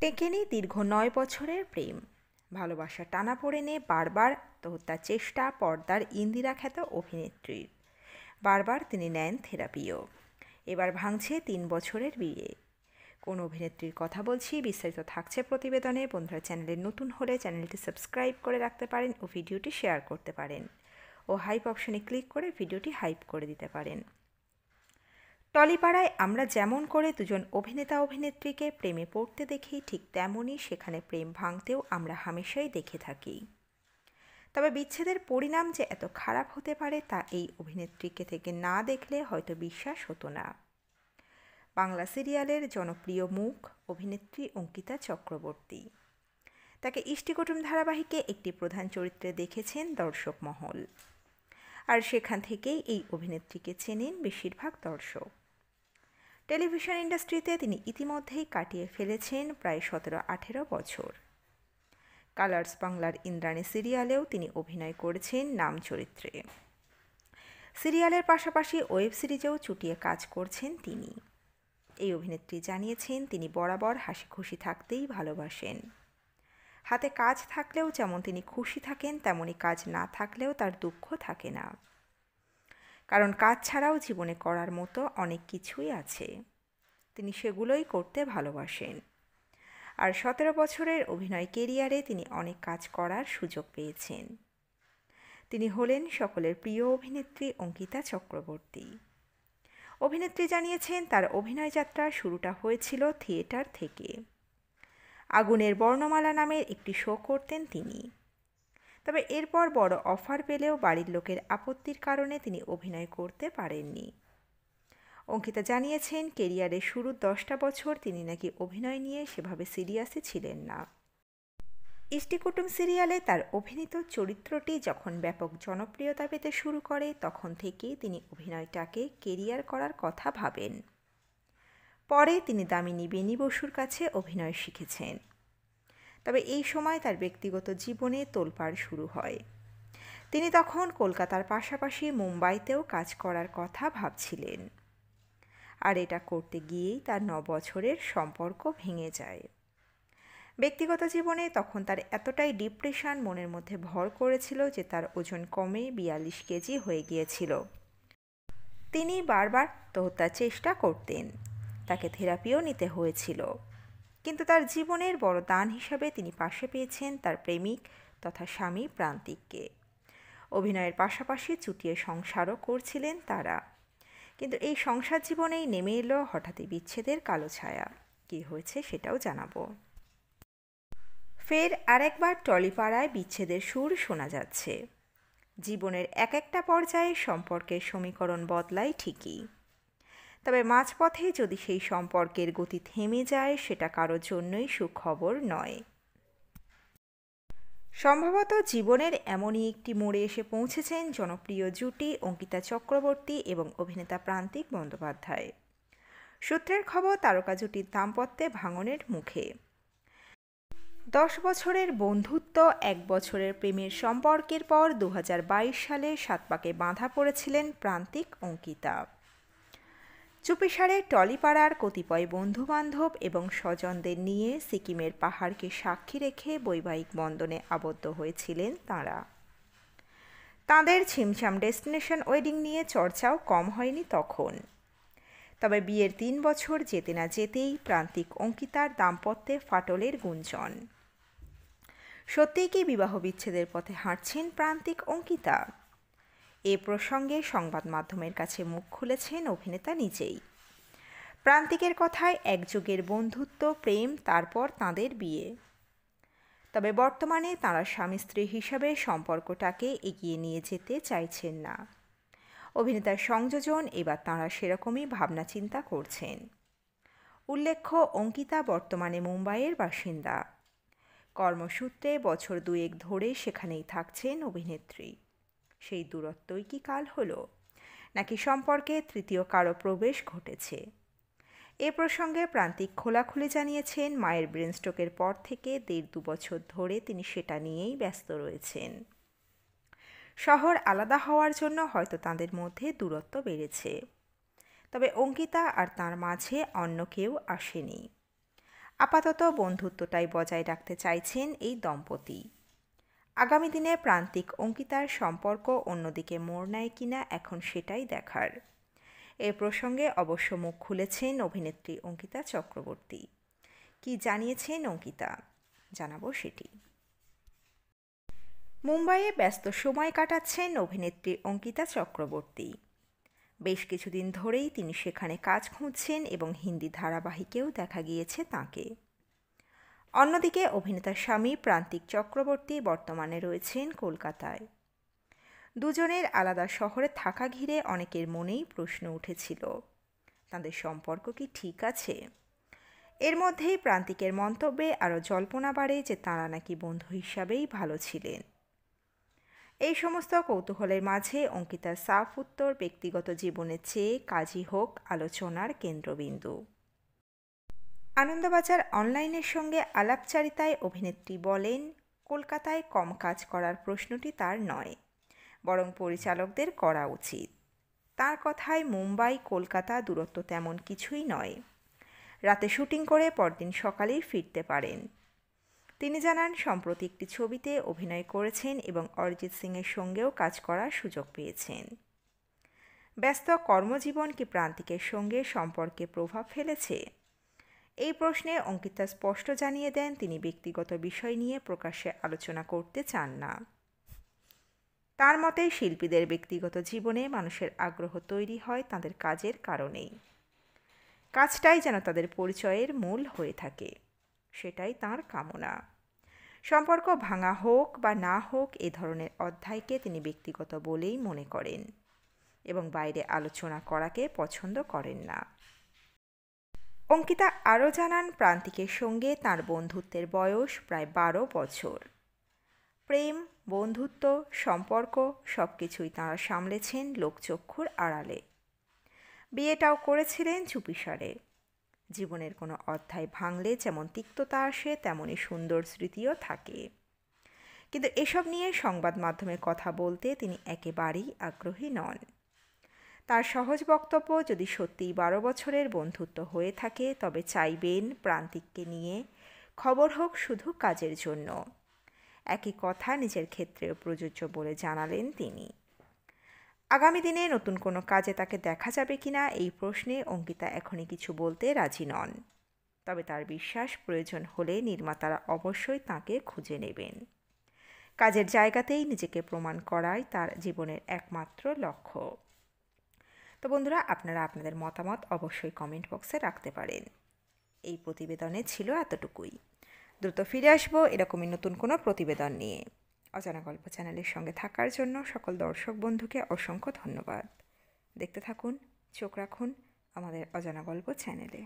টেকেনি দীর্ঘ ৯ বছরের প্রেম, ভালোবাসা টানাপোড়েনে বারবার আত্মহত্যার চেষ্টা পর্দার ইন্দিরা খ্যাত অভিনেত্রীর। বারবার তিনি নেন থেরাপিও। এবার ভাঙছে ৩ বছরের বিয়ে। কোন অভিনেত্রীর কথা বলছি, বিস্তারিত থাকছে প্রতিবেদনে। বন্ধুরা, চ্যানেলে নতুন হলে চ্যানেলটি সাবস্ক্রাইব করে রাখতে পারেন ও ভিডিওটি শেয়ার করতে পারেন ও হাইপ অপশনে ক্লিক করে ভিডিওটি হাইপ করে দিতে পারেন। টলিপাড়ায় আমরা যেমন করে দুজন অভিনেতা অভিনেত্রীকে প্রেমে পড়তে দেখি, ঠিক তেমনই সেখানে প্রেম ভাঙতেও আমরা হামেশাই দেখে থাকি। তবে বিচ্ছেদের পরিণাম যে এত খারাপ হতে পারে তা এই অভিনেত্রীকে থেকে না দেখলে হয়তো বিশ্বাস হতো না। বাংলা সিরিয়ালের জনপ্রিয় মুখ অভিনেত্রী অঙ্কিতা চক্রবর্তী। তাকে ইষ্টিকুটুম ধারাবাহিকে একটি প্রধান চরিত্রে দেখেছেন দর্শক মহল, আর সেখান থেকেই এই অভিনেত্রীকে চেনেন বেশিরভাগ দর্শক। টেলিভিশন ইন্ডাস্ট্রিতে তিনি ইতিমধ্যেই কাটিয়ে ফেলেছেন প্রায় 17-18 বছর। কালার্স বাংলার ইন্দ্রাণী সিরিয়ালেও তিনি অভিনয় করেছেন নাম চরিত্রে। সিরিয়ালের পাশাপাশি ওয়েব সিরিজেও চুটিয়ে কাজ করছেন তিনি। এই অভিনেত্রী জানিয়েছেন তিনি বরাবর হাসি খুশি থাকতেই ভালোবাসেন। হাতে কাজ থাকলেও যেমন তিনি খুশি থাকেন, তেমনি কাজ না থাকলেও তার দুঃখ থাকে না। কারণ কাজ ছাড়াও জীবনে করার মতো অনেক কিছুই আছে, তিনি সেগুলোই করতে ভালোবাসেন। আর 17 বছরের অভিনয় কেরিয়ারে তিনি অনেক কাজ করার সুযোগ পেয়েছেন। তিনি হলেন সকলের প্রিয় অভিনেত্রী অঙ্কিতা চক্রবর্তী। অভিনেত্রী জানিয়েছেন তার অভিনয় যাত্রা শুরুটা হয়েছিল থিয়েটার থেকে। আগুনের বর্ণমালা নামের একটি শো করতেন তিনি। তবে এরপর বড় অফার পেলেও বাড়ির লোকের আপত্তির কারণে তিনি অভিনয় করতে পারেননি। অঙ্কিতা জানিয়েছেন কেরিয়ারের শুরুর 10টা বছর তিনি নাকি অভিনয় নিয়ে সেভাবে সিরিয়াসই ছিলেন না। ইষ্টিকুটুম সিরিয়ালে তার অভিনীত চরিত্রটি যখন ব্যাপক জনপ্রিয়তা পেতে শুরু করে, তখন থেকেই তিনি অভিনয়টাকে কেরিয়ার করার কথা ভাবেন। পরে তিনি দামিনী বেনী বসুর কাছে অভিনয় শিখেছেন। তবে এই সময় তার ব্যক্তিগত জীবনে তোলপাড় শুরু হয়। তিনি তখন কলকাতার পাশাপাশি মুম্বাইতেও কাজ করার কথা ভাবছিলেন, আর এটা করতে গিয়েই তার 9 বছরের সম্পর্ক ভেঙে যায়। ব্যক্তিগত জীবনে তখন তার এতটাই ডিপ্রেশন মনের মধ্যে ভর করেছিল যে তার ওজন কমে 42 কেজি হয়ে গিয়েছিল। তিনি বারবার আত্মহত্যার চেষ্টা করতেন, তাকে থেরাপিও নিতে হয়েছিল। কিন্তু তার জীবনের বড় দান হিসাবে তিনি পাশে পেয়েছেন তার প্রেমিক তথা স্বামী প্রান্তিককে। অভিনয়ের পাশাপাশি চুটিয়ে সংসারও করছিলেন তারা। কিন্তু এই সংসার জীবনেই নেমে এলো হঠাৎই বিচ্ছেদের কালো ছায়া। কী হয়েছে সেটাও জানাবো। ফের আরেকবার টলিপাড়ায় বিচ্ছেদের সুর শোনা যাচ্ছে। জীবনের এক একটা পর্যায়ে সম্পর্কের সমীকরণ বদলায় ঠিকই, তবে মাঝপথে যদি সেই সম্পর্কের গতি থেমে যায় সেটা কারোর জন্যই সুখবর নয়। সম্ভবত জীবনের এমনই একটি মোড়ে এসে পৌঁছেছেন জনপ্রিয় জুটি অঙ্কিতা চক্রবর্তী এবং অভিনেতা প্রান্তিক বন্দ্যোপাধ্যায়। সূত্রের খবর, তারকা জুটির দাম্পত্যে ভাঙনের মুখে। 10 বছরের বন্ধুত্ব, 1 বছরের প্রেমের সম্পর্কের পর 2022 সালে সাতপাকে বাঁধা পড়েছিলেন প্রান্তিক অঙ্কিতা। চুপিসারে টলিপাড়ার কতিপয় বন্ধুবান্ধব এবং স্বজনদের নিয়ে সিকিমের পাহাড়কে সাক্ষী রেখে বৈবাহিক বন্ধনে আবদ্ধ হয়েছিলেন তাঁরা। তাঁদের ছিমছাম ডেস্টিনেশন ওয়েডিং নিয়ে চর্চাও কম হয়নি তখন। তবে বিয়ের 3 বছর যেতে না যেতেই প্রান্তিক অঙ্কিতার দাম্পত্যে ফাটলের গুঞ্জন। সত্যিই কি বিবাহ বিচ্ছেদের পথে হাঁটছেন প্রান্তিক অঙ্কিতা? এ প্রসঙ্গে সংবাদ মাধ্যমের কাছে মুখ খুলেছেন অভিনেতা নিজেই। প্রান্তিকের কথায় একযুগের বন্ধুত্ব, প্রেম, তারপর তাঁদের বিয়ে। তবে বর্তমানে তাঁরা স্বামী স্ত্রী হিসাবে সম্পর্কটাকে এগিয়ে নিয়ে যেতে চাইছেন না। অভিনেতার সংযোজন এবার তাঁরা সেরকমই ভাবনা চিন্তা করছেন। উল্লেখ্য, অঙ্কিতা বর্তমানে মুম্বাইয়ের বাসিন্দা। কর্মসূত্রে বছর 2 ধরে সেখানেই থাকছেন অভিনেত্রী। সেই দূরত্বই কি কাল হলো, নাকি সম্পর্কে তৃতীয় কারো প্রবেশ ঘটেছে? এ প্রসঙ্গে প্রান্তিক খোলাখুলি জানিয়েছেন মায়ের ব্রেন স্ট্রোকের পর থেকে 1.5-2 বছর ধরে তিনি সেটা নিয়েই ব্যস্ত রয়েছেন। শহর আলাদা হওয়ার জন্য হয়তো তাঁদের মধ্যে দূরত্ব বেড়েছে, তবে অঙ্কিতা আর তাঁর মাঝে অন্য কেউ আসেনি। আপাতত বন্ধুত্বটাই বজায় রাখতে চাইছেন এই দম্পতি। আগামী দিনে প্রান্তিক অঙ্কিতার সম্পর্ক অন্যদিকে মোড় নেয় কিনা এখন সেটাই দেখার। এ প্রসঙ্গে অবশ্য মুখ খুলেছেন অভিনেত্রী অঙ্কিতা চক্রবর্তী। কি জানিয়েছেন অঙ্কিতা, জানাবো সেটি। মুম্বাইয়ে ব্যস্ত সময় কাটাচ্ছেন অভিনেত্রী অঙ্কিতা চক্রবর্তী। বেশ কিছুদিন ধরেই তিনি সেখানে কাজ খুঁজছেন এবং হিন্দি ধারাবাহিকেও দেখা গিয়েছে তাঁকে। অন্যদিকে অভিনেতার স্বামী প্রান্তিক চক্রবর্তী বর্তমানে রয়েছেন কলকাতায়। দুজনের আলাদা শহরে থাকা ঘিরে অনেকের মনেই প্রশ্ন উঠেছিল, তাদের সম্পর্ক কি ঠিক আছে? এর মধ্যেই প্রান্তিকের মন্তব্যে আরও জল্পনা বাড়ে যে তাঁরা নাকি বন্ধু হিসাবেই ভালো ছিলেন। এই সমস্ত কৌতূহলের মাঝে অঙ্কিতার সাফ উত্তর ব্যক্তিগত জীবনের চেয়ে কাজই হোক আলোচনার কেন্দ্রবিন্দু। আনন্দবাজার অনলাইনের সঙ্গে আলাপচারিতায় অভিনেত্রী বলেন, কলকাতায় কম কাজ করার প্রশ্নটি তার নয়, বরং পরিচালকদের করা উচিত। তার কথায় মুম্বাই কলকাতা দূরত্ব তেমন কিছুই নয়, রাতে শুটিং করে পরদিন সকালেই ফিরতে পারেন। তিনি জানান, সম্প্রতি একটি ছবিতে অভিনয় করেছেন এবং অরিজিৎ সিংয়ের সঙ্গেও কাজ করার সুযোগ পেয়েছেন। ব্যস্ত কর্মজীবন কি প্রান্তিকের সঙ্গে সম্পর্কে প্রভাব ফেলেছে? এই প্রশ্নে অঙ্কিতা স্পষ্ট জানিয়ে দেন তিনি ব্যক্তিগত বিষয় নিয়ে প্রকাশ্যে আলোচনা করতে চান না। তার মতে শিল্পীদের ব্যক্তিগত জীবনে মানুষের আগ্রহ তৈরি হয় তাদের কাজের কারণেই। কাজটাই যেন তাদের পরিচয়ের মূল হয়ে থাকে, সেটাই তাঁর কামনা। সম্পর্ক ভাঙা হোক বা না হোক এ ধরনের অধ্যায়কে তিনি ব্যক্তিগত বলেই মনে করেন এবং বাইরে আলোচনা করাকে পছন্দ করেন না। অঙ্কিতা আরও জানান, প্রান্তিকের সঙ্গে তাঁর বন্ধুত্বের বয়স প্রায় 12 বছর। প্রেম, বন্ধুত্ব, সম্পর্ক সব কিছুই তাঁরা সামলেছেন লোকচক্ষুর আড়ালে। বিয়েটাও করেছিলেন চুপিসারে। জীবনের কোনো অধ্যায় ভাঙলে যেমন তিক্ততা আসে, তেমনই সুন্দর স্মৃতিও থাকে। কিন্তু এসব নিয়ে সংবাদ মাধ্যমে কথা বলতে তিনি একেবারেই আগ্রহী নন। তার সহজ বক্তব্য, যদি সত্যিই 12 বছরের বন্ধুত্ব হয়ে থাকে তবে চাইবেন প্রান্তিককে নিয়ে খবর হোক শুধু কাজের জন্য। একই কথা নিজের ক্ষেত্রেও প্রযোজ্য বলে জানালেন তিনি। আগামী দিনে নতুন কোনো কাজে তাকে দেখা যাবে কিনা এই প্রশ্নে অঙ্কিতা এখনই কিছু বলতে রাজি নন। তবে তার বিশ্বাস, প্রয়োজন হলে নির্মাতারা অবশ্যই তাকে খুঁজে নেবেন। কাজের জায়গাতেই নিজেকে প্রমাণ করাই তার জীবনের একমাত্র লক্ষ্য। তো বন্ধুরা, আপনারা আপনাদের মতামত অবশ্যই কমেন্ট বক্সে রাখতে পারেন। এই প্রতিবেদনে ছিল এতটুকুই। দ্রুত ফিরে আসবো এরকমই নতুন কোনো প্রতিবেদন নিয়ে। অজানা গল্প চ্যানেলের সঙ্গে থাকার জন্য সকল দর্শক বন্ধুকে অসংখ্য ধন্যবাদ। দেখতে থাকুন, চোখ রাখুন আমাদের অজানা গল্প চ্যানেলে।